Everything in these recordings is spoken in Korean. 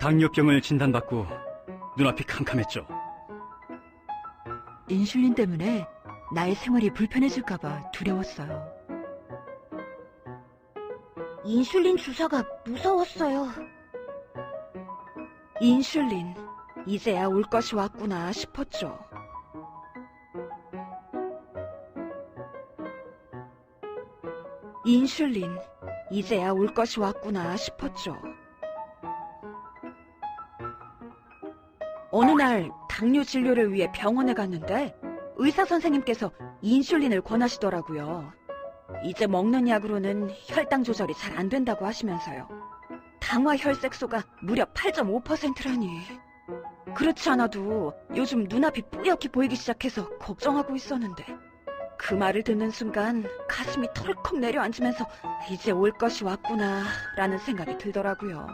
당뇨병을 진단받고 눈앞이 캄캄했죠. 인슐린 때문에 나의 생활이 불편해질까봐 두려웠어요. 인슐린 주사가 무서웠어요. 인슐린, 이제야 올 것이 왔구나 싶었죠. 인슐린, 이제야 올 것이 왔구나 싶었죠. 어느 날 당뇨 진료를 위해 병원에 갔는데 의사 선생님께서 인슐린을 권하시더라고요. 이제 먹는 약으로는 혈당 조절이 잘 안 된다고 하시면서요. 당화 혈색소가 무려 8.5%라니. 그렇지 않아도 요즘 눈앞이 뿌옇게 보이기 시작해서 걱정하고 있었는데 그 말을 듣는 순간 가슴이 털컥 내려앉으면서 이제 올 것이 왔구나 라는 생각이 들더라고요.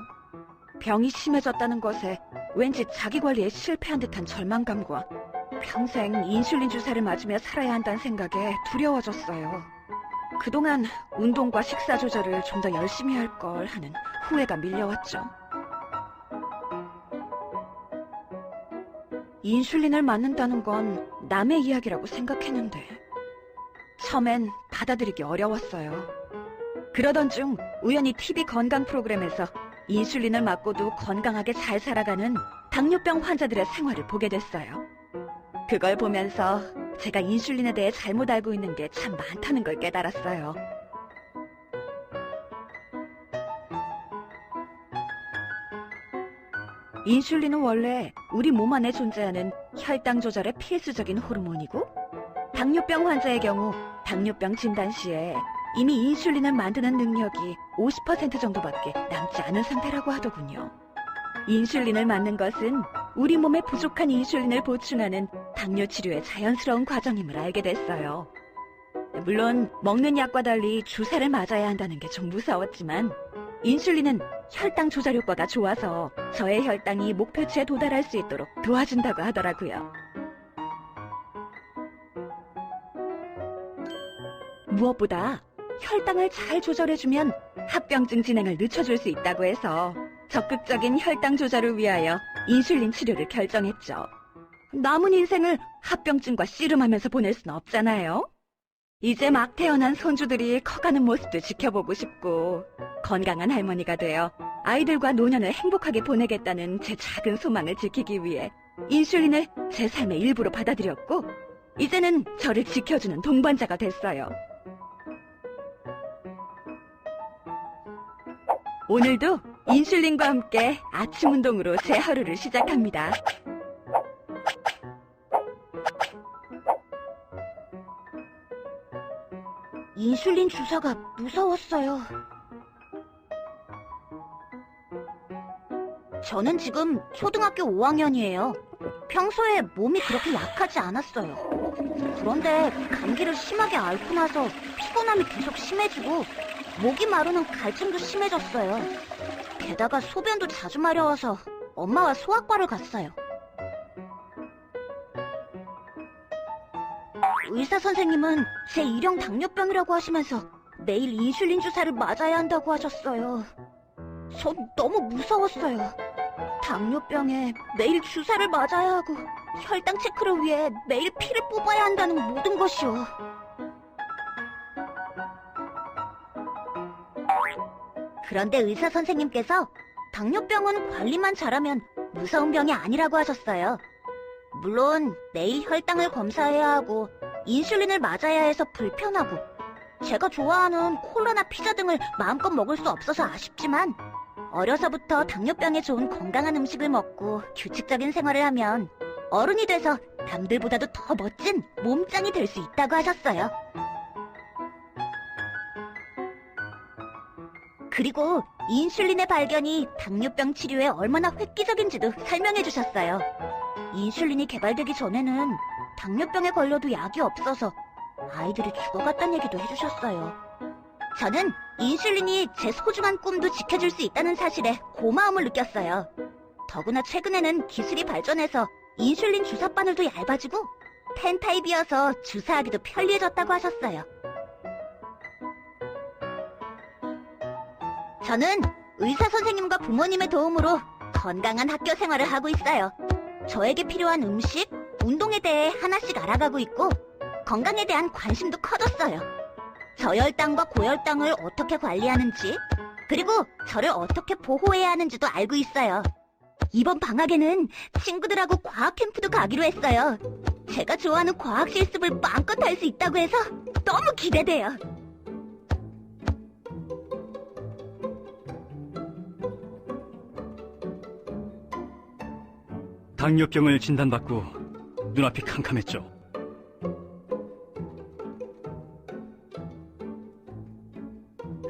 병이 심해졌다는 것에 왠지 자기 관리에 실패한 듯한 절망감과 평생 인슐린 주사를 맞으며 살아야 한다는 생각에 두려워졌어요. 그동안 운동과 식사 조절을 좀 더 열심히 할 걸 하는 후회가 밀려왔죠. 인슐린을 맞는다는 건 남의 이야기라고 생각했는데 처음엔 받아들이기 어려웠어요. 그러던 중 우연히 TV 건강 프로그램에서 인슐린을 맞고도 건강하게 잘 살아가는 당뇨병 환자들의 생활을 보게 됐어요. 그걸 보면서 제가 인슐린에 대해 잘못 알고 있는 게 참 많다는 걸 깨달았어요. 인슐린은 원래 우리 몸 안에 존재하는 혈당 조절의 필수적인 호르몬이고 당뇨병 환자의 경우 당뇨병 진단 시에 이미 인슐린을 만드는 능력이 50% 정도밖에 남지 않은 상태라고 하더군요. 인슐린을 맞는 것은 우리 몸에 부족한 인슐린을 보충하는 당뇨 치료의 자연스러운 과정임을 알게 됐어요. 물론 먹는 약과 달리 주사를 맞아야 한다는 게 좀 무서웠지만 인슐린은 혈당 조절 효과가 좋아서 저의 혈당이 목표치에 도달할 수 있도록 도와준다고 하더라고요. 무엇보다 혈당을 잘 조절해주면 합병증 진행을 늦춰줄 수 있다고 해서 적극적인 혈당 조절을 위하여 인슐린 치료를 결정했죠. 남은 인생을 합병증과 씨름하면서 보낼 순 없잖아요. 이제 막 태어난 손주들이 커가는 모습도 지켜보고 싶고 건강한 할머니가 되어 아이들과 노년을 행복하게 보내겠다는 제 작은 소망을 지키기 위해 인슐린을 제 삶의 일부로 받아들였고 이제는 저를 지켜주는 동반자가 됐어요. 오늘도 인슐린과 함께 아침 운동으로 제 하루를 시작합니다. 인슐린 주사가 무서웠어요. 저는 지금 초등학교 5학년이에요. 평소에 몸이 그렇게 약하지 않았어요. 그런데 감기를 심하게 앓고 나서 피곤함이 계속 심해지고 목이 마르는 갈증도 심해졌어요. 게다가 소변도 자주 마려워서 엄마와 소아과를 갔어요. 의사 선생님은 제 일형 당뇨병이라고 하시면서 매일 인슐린 주사를 맞아야 한다고 하셨어요. 전 너무 무서웠어요. 당뇨병에 매일 주사를 맞아야 하고 혈당 체크를 위해 매일 피를 뽑아야 한다는 모든 것이요. 그런데 의사 선생님께서 당뇨병은 관리만 잘하면 무서운 병이 아니라고 하셨어요. 물론 매일 혈당을 검사해야 하고 인슐린을 맞아야 해서 불편하고 제가 좋아하는 콜라나 피자 등을 마음껏 먹을 수 없어서 아쉽지만 어려서부터 당뇨병에 좋은 건강한 음식을 먹고 규칙적인 생활을 하면 어른이 돼서 남들보다도 더 멋진 몸짱이 될 수 있다고 하셨어요. 그리고 인슐린의 발견이 당뇨병 치료에 얼마나 획기적인지도 설명해 주셨어요. 인슐린이 개발되기 전에는 당뇨병에 걸려도 약이 없어서 아이들이 죽어갔다는 얘기도 해주셨어요. 저는 인슐린이 제 소중한 꿈도 지켜줄 수 있다는 사실에 고마움을 느꼈어요. 더구나 최근에는 기술이 발전해서 인슐린 주사 바늘도 얇아지고 펜 타입이어서 주사하기도 편리해졌다고 하셨어요. 저는 의사 선생님과 부모님의 도움으로 건강한 학교 생활을 하고 있어요. 저에게 필요한 음식, 운동에 대해 하나씩 알아가고 있고 건강에 대한 관심도 커졌어요. 저혈당과 고혈당을 어떻게 관리하는지, 그리고 저를 어떻게 보호해야 하는지도 알고 있어요. 이번 방학에는 친구들하고 과학 캠프도 가기로 했어요. 제가 좋아하는 과학 실습을 마음껏 할 수 있다고 해서 너무 기대돼요. 당뇨병을 진단받고 눈앞이 캄캄했죠.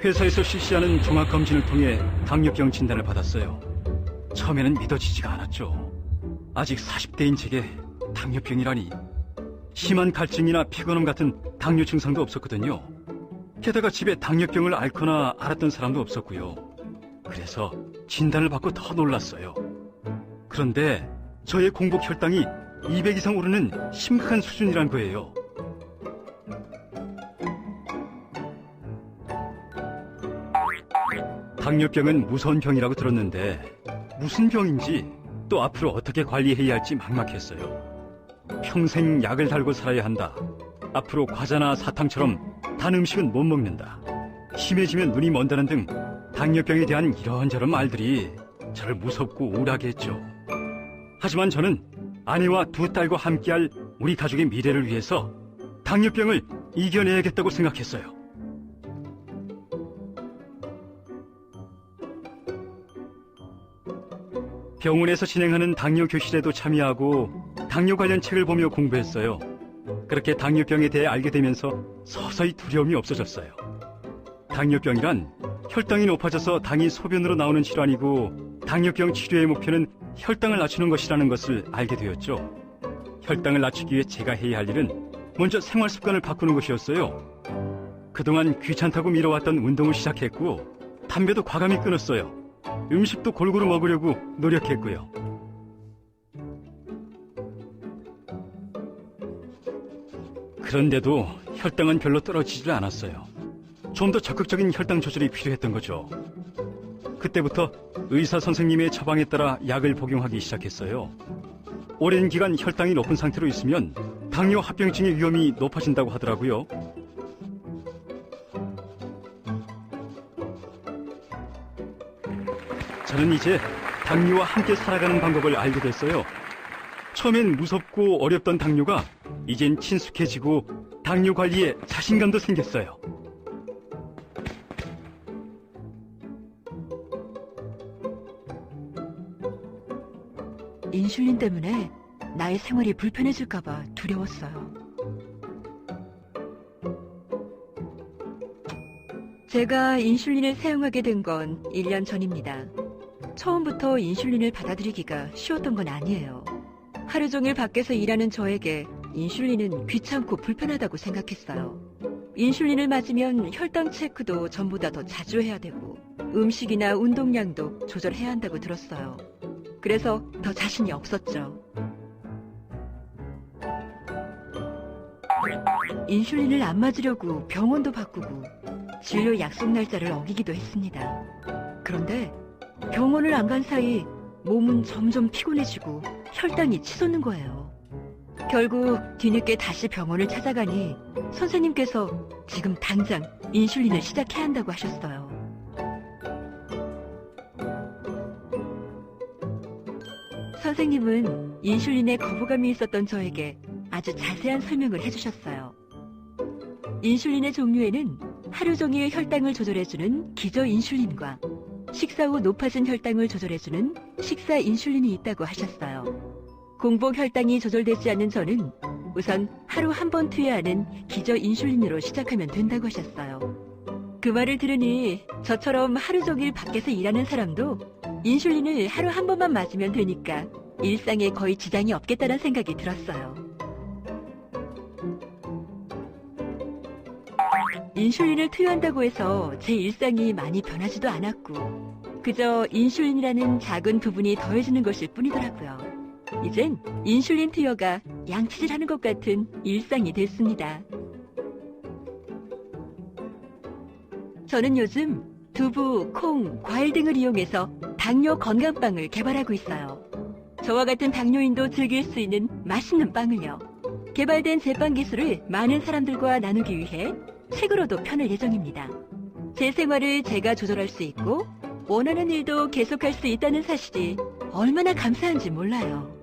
회사에서 실시하는 종합검진을 통해 당뇨병 진단을 받았어요. 처음에는 믿어지지가 않았죠. 아직 40대인 제게 당뇨병이라니. 심한 갈증이나 피곤함 같은 당뇨 증상도 없었거든요. 게다가 집에 당뇨병을 앓거나 알았던 사람도 없었고요. 그래서 진단을 받고 더 놀랐어요. 그런데 저의 공복 혈당이 200 이상 오르는 심각한 수준이란 거예요. 당뇨병은 무서운 병이라고 들었는데 무슨 병인지 또 앞으로 어떻게 관리해야 할지 막막했어요. 평생 약을 달고 살아야 한다. 앞으로 과자나 사탕처럼 단 음식은 못 먹는다. 심해지면 눈이 먼다는 등 당뇨병에 대한 이런저런 말들이 저를 무섭고 우울하게 했죠. 하지만 저는 아내와 두 딸과 함께할 우리 가족의 미래를 위해서 당뇨병을 이겨내야겠다고 생각했어요. 병원에서 진행하는 당뇨 교실에도 참여하고 당뇨 관련 책을 보며 공부했어요. 그렇게 당뇨병에 대해 알게 되면서 서서히 두려움이 없어졌어요. 당뇨병이란 혈당이 높아져서 당이 소변으로 나오는 질환이고 당뇨병 치료의 목표는 혈당을 낮추는 것이라는 것을 알게 되었죠. 혈당을 낮추기 위해 제가 해야 할 일은 먼저 생활 습관을 바꾸는 것이었어요. 그동안 귀찮다고 미뤄왔던 운동을 시작했고 담배도 과감히 끊었어요. 음식도 골고루 먹으려고 노력했고요. 그런데도 혈당은 별로 떨어지질 않았어요. 좀 더 적극적인 혈당 조절이 필요했던 거죠. 그때부터 의사 선생님의 처방에 따라 약을 복용하기 시작했어요. 오랜 기간 혈당이 높은 상태로 있으면 당뇨 합병증의 위험이 높아진다고 하더라고요. 저는 이제 당뇨와 함께 살아가는 방법을 알게 됐어요. 처음엔 무섭고 어렵던 당뇨가 이젠 친숙해지고 당뇨 관리에 자신감도 생겼어요. 인슐린 때문에 나의 생활이 불편해질까봐 두려웠어요. 제가 인슐린을 사용하게 된 건 1년 전입니다. 처음부터 인슐린을 받아들이기가 쉬웠던 건 아니에요. 하루 종일 밖에서 일하는 저에게 인슐린은 귀찮고 불편하다고 생각했어요. 인슐린을 맞으면 혈당 체크도 전보다 더 자주 해야 되고 음식이나 운동량도 조절해야 한다고 들었어요. 그래서 더 자신이 없었죠. 인슐린을 안 맞으려고 병원도 바꾸고 진료 약속 날짜를 어기기도 했습니다. 그런데 병원을 안 간 사이 몸은 점점 피곤해지고 혈당이 치솟는 거예요. 결국 뒤늦게 다시 병원을 찾아가니 선생님께서 지금 당장 인슐린을 시작해야 한다고 하셨어요. 선생님은 인슐린에 거부감이 있었던 저에게 아주 자세한 설명을 해주셨어요. 인슐린의 종류에는 하루 종일 혈당을 조절해주는 기저 인슐린과 식사 후 높아진 혈당을 조절해주는 식사 인슐린이 있다고 하셨어요. 공복 혈당이 조절되지 않는 저는 우선 하루 한 번 투여하는 기저 인슐린으로 시작하면 된다고 하셨어요. 그 말을 들으니 저처럼 하루 종일 밖에서 일하는 사람도 인슐린을 하루 한 번만 맞으면 되니까 일상에 거의 지장이 없겠다는 생각이 들었어요. 인슐린을 투여한다고 해서 제 일상이 많이 변하지도 않았고 그저 인슐린이라는 작은 부분이 더해지는 것일 뿐이더라고요. 이젠 인슐린 투여가 양치질하는 것 같은 일상이 됐습니다. 저는 요즘 두부, 콩, 과일 등을 이용해서 당뇨 건강빵을 개발하고 있어요. 저와 같은 당뇨인도 즐길 수 있는 맛있는 빵을요. 개발된 제빵 기술을 많은 사람들과 나누기 위해 책으로도 펴낼 예정입니다. 제 생활을 제가 조절할 수 있고 원하는 일도 계속할 수 있다는 사실이 얼마나 감사한지 몰라요.